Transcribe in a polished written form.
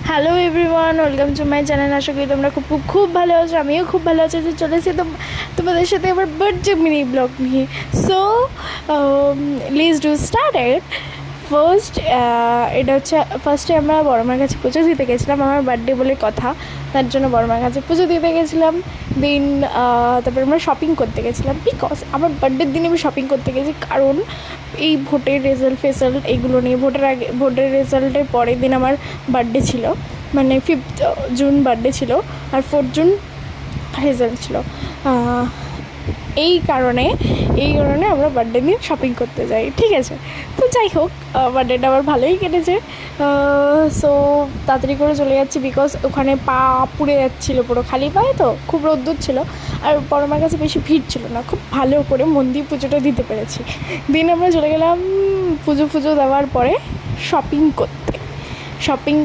Hello everyone, welcome to my channel. আশা করি তোমরা খুব খুব খুব ভালো আছো, আমিও খুব ভালো আছি। যে চলেছি তোমাদের সাথে আবার বার্থডে মিনি ব্লগ নিয়ে। So let's do started. First এটা হচ্ছে ফার্স্টে আমরা বড় মার কাছে পুজো দিতে গেছিলাম, আমার বার্থডে বলে কথা, তার জন্য বড় মার কাছে পুজো দিতে গেছিলাম। দেন তারপরে আমরা শপিং করতে গেছিলাম, বিকজ আমার বার্থডের দিনে আমি শপিং করতে গেছি, কারণ এই ভোটের রেজাল্ট এইগুলো নিয়ে। ভোটের রেজাল্টের পরের দিন আমার বার্থডে ছিল, মানে 5th জুন বার্থডে ছিল, আর 4th জুন রেজাল্ট ছিল। এই কারণে আমরা বার্থডে দিন শপিং করতে যাই, ঠিক আছে। তো যাই হোক, বার্থডেটা আমার ভালোই কেটেছে। সো তাড়াতাড়ি করে চলে যাচ্ছি, বিকজ ওখানে পা পুড়ে যাচ্ছিলো, পুরো খালি পায়ে, তো খুব রোদ্দুর ছিল, আর বড়মার কাছে বেশি ভিড় ছিল না, খুব ভালো করে মন দিয়ে পুজোটা দিতে পেরেছি। দিন আমরা চলে গেলাম পুজো দেওয়ার পরে শপিং করতে।